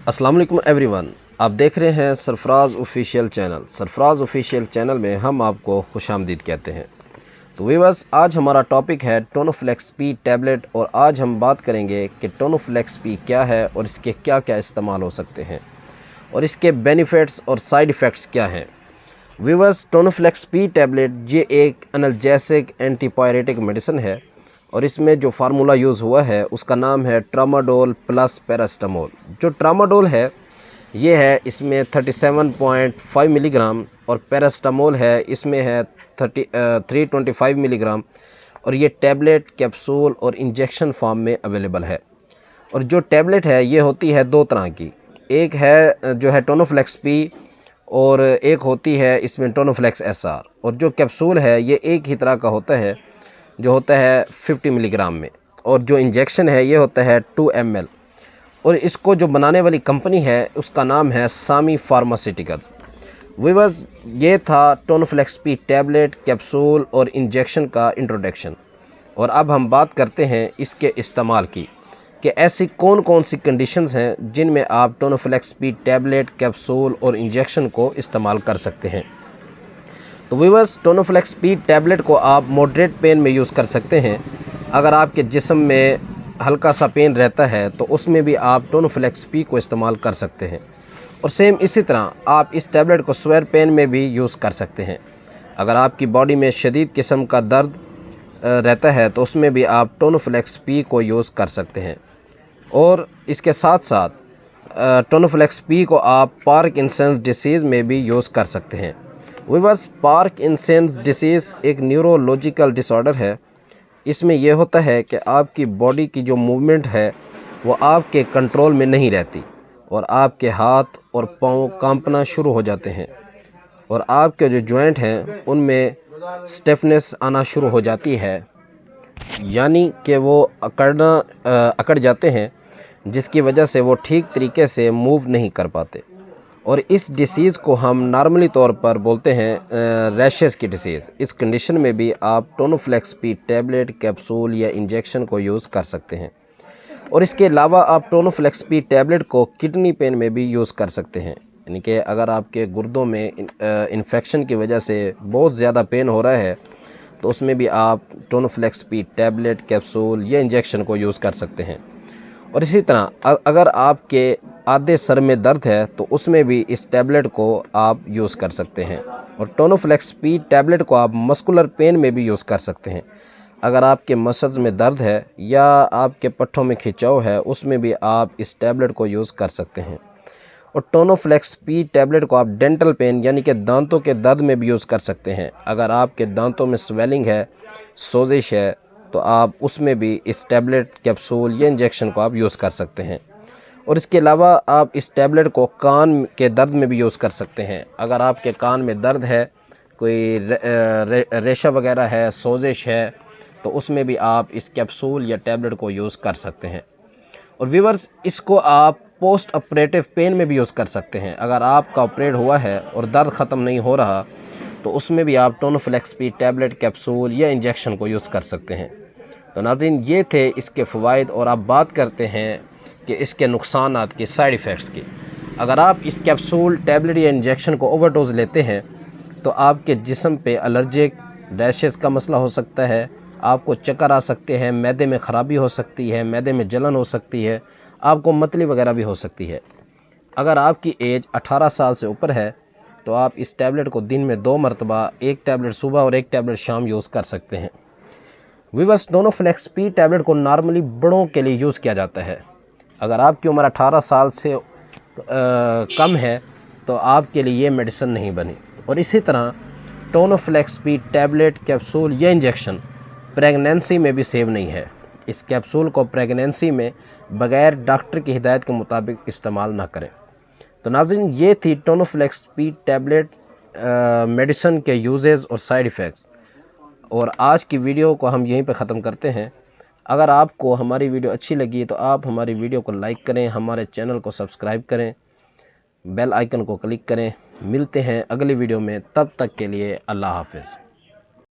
अस्सलाम वालेकुम एवरीवन, आप देख रहे हैं Sarfaraz official channel. Sarfaraz official channel में हम आपको खुशामदीद कहते हैं। तो व्यूअर्स, आज हमारा टॉपिक है टोनोफ्लेक्स पी टैबलेट और आज हम बात करेंगे कि टोनोफ्लेक्स पी क्या है और इसके क्या क्या इस्तेमाल हो सकते हैं और इसके बेनिफिट्स और साइड इफ़ेक्ट्स क्या हैं। व्यूअर्स, टोनोफ्लेक्स पी टैबलेट ये एक एनाल्जेसिक एंटीपायरेटिक मेडिसिन है और इसमें जो फार्मूला यूज़ हुआ है उसका नाम है ट्रामाडोल प्लस पैरास्टामोल। जो ट्रामाडोल है ये है इसमें 37.5 मिलीग्राम और पैरास्टामोल है इसमें है 325 मिलीग्राम और ये टैबलेट, कैप्सूल और इंजेक्शन फॉर्म में अवेलेबल है। और जो टैबलेट है ये होती है दो तरह की, एक है जो है टोनोफ्लेक्स पी और एक होती है इसमें टोनोफ्लेक्स एसआर। और जो कैप्सूल है ये एक ही तरह का होता है जो होता है 50 मिलीग्राम में, और जो इंजेक्शन है ये होता है 2 ml। और इसको जो बनाने वाली कंपनी है उसका नाम है सामी फार्मास्यूटिकल्स। व्यूअर्स, ये था टोनोफ्लेक्स पी टैबलेट, कैप्सूल और इंजेक्शन का इंट्रोडक्शन। और अब हम बात करते हैं इसके इस्तेमाल की कि ऐसी कौन कौन सी कंडीशंस हैं जिनमें आप टोनोफ्लेक्स पी टैबलेट, कैप्सूल और इंजेक्शन को इस्तेमाल कर सकते हैं। तो व्यूअर्स, टोनोफ्लेक्स पी टैबलेट को आप मॉडरेट पेन में यूज़ कर सकते हैं। अगर आपके जिस्म में हल्का सा पेन रहता है तो उसमें भी आप टोनोफ्लेक्स पी को इस्तेमाल कर सकते हैं। और सेम इसी तरह आप इस टैबलेट को स्वेयर पेन में भी यूज़ कर सकते हैं। अगर आपकी बॉडी में शदीद किस्म का दर्द रहता है तो उसमें भी आप टोनोफ्लेक्स पी को यूज़ कर सकते हैं। और इसके साथ साथ टोनोफ्लेक्स पी को आप पार्किंसंस डिसीज़ में भी यूज़ कर सकते हैं। व्यूअर्स, पार्किंसंस डिसीज़ एक न्यूरोलॉजिकल डिसऑर्डर है। इसमें यह होता है कि आपकी बॉडी की जो मूवमेंट है वो आपके कंट्रोल में नहीं रहती और आपके हाथ और पाँव कांपना शुरू हो जाते हैं और आपके जो जॉइंट हैं उनमें स्टिफनेस आना शुरू हो जाती है, यानी कि वो अकड़ जाते हैं, जिसकी वजह से वो ठीक तरीके से मूव नहीं कर पाते। और इस डिसीज़ को हम नॉर्मली तौर पर बोलते हैं रैशेस की डिसीज़। इस कंडीशन में भी आप टोनोफ्लेक्स पी टैबलेट, कैप्सूल या इंजेक्शन को यूज़ कर सकते हैं। और इसके अलावा आप टोनोफ्लेक्स पी टैबलेट को किडनी पेन में भी यूज़ कर सकते हैं, यानी कि अगर आपके गुर्दों में इन्फेक्शन की वजह से बहुत ज़्यादा पेन हो रहा है तो उसमें भी आप टोनोफ्लेक्स पी टैबलेट, कैप्सूल या इंजेक्शन को यूज़ कर सकते हैं। और इसी तरह अगर आपके आधे सर में दर्द है तो उसमें भी इस टैबलेट को आप यूज़ कर सकते हैं। और टोनोफ्लेक्स पी टैबलेट को आप मस्कुलर पेन में भी यूज़ कर सकते हैं। अगर आपके मसल्स में दर्द है या आपके पट्ठों में खिंचाव है उसमें भी आप इस टैबलेट को यूज़ कर सकते हैं। और टोनोफ्लेक्स पी टैबलेट को आप डेंटल पेन यानी कि दांतों के दर्द में भी यूज़ कर सकते हैं। अगर आपके दांतों में स्वेलिंग है, सोजिश है, तो आप उसमें भी इस टैबलेट, कैप्सूल या इंजेक्शन को आप यूज़ कर सकते हैं। और इसके अलावा आप इस टैबलेट को कान के दर्द में भी यूज़ कर सकते हैं। अगर आपके कान में दर्द है, कोई रेशा वगैरह है, सोजिश है, तो उसमें भी आप इस कैप्सूल या टैबलेट को यूज़ कर सकते हैं। और व्यूअर्स, इसको आप पोस्ट ऑपरेटिव पेन में भी यूज़ कर सकते हैं। अगर आपका ऑपरेट हुआ है और दर्द ख़त्म नहीं हो रहा तो उसमें भी आप टोनोफ्लेक्स पी टैबलेट, कैप्सूल या इंजेक्शन को यूज़ कर सकते हैं। तो नाज़रीन, ये थे इसके फ़वाइद। और आप बात करते हैं कि इसके नुकसानात की, साइड इफ़ेक्ट्स की। अगर आप इस कैप्सूल, टैबलेट या इंजेक्शन को ओवरडोज़ लेते हैं तो आपके जिस्म पे एलर्जिक रैशेस का मसला हो सकता है, आपको चक्कर आ सकते हैं, मैदे में ख़राबी हो सकती है, मैदे में जलन हो सकती है, आपको मतली वगैरह भी हो सकती है। अगर आपकी एज 18 साल से ऊपर है तो आप इस टैबलेट को दिन में 2 मरतबा, एक टैबलेट सुबह और एक टैबलेट शाम यूज़ कर सकते हैं। व्यूअर्स, टोनोफ्लेक्स पी टैबलेट को नॉर्मली बड़ों के लिए यूज़ किया जाता है। अगर आपकी उम्र 18 साल से कम है तो आपके लिए ये मेडिसिन नहीं बनी। और इसी तरह टोनोफ्लेक्स पी टैबलेट, कैप्सूल या इंजेक्शन प्रेगनेंसी में भी सेव नहीं है। इस कैप्सूल को प्रेगनेंसी में बग़ैर डॉक्टर की हिदायत के मुताबिक इस्तेमाल ना करें। तो नाज़रीन, ये थी टोनोफ्लेक्स पी टैबलेट मेडिसिन के यूजेस और साइड इफ़ेक्ट्स। और आज की वीडियो को हम यहीं पर ख़त्म करते हैं। अगर आपको हमारी वीडियो अच्छी लगी तो आप हमारी वीडियो को लाइक करें, हमारे चैनल को सब्सक्राइब करें, बेल आइकन को क्लिक करें। मिलते हैं अगली वीडियो में, तब तक के लिए अल्लाह हाफ़िज़।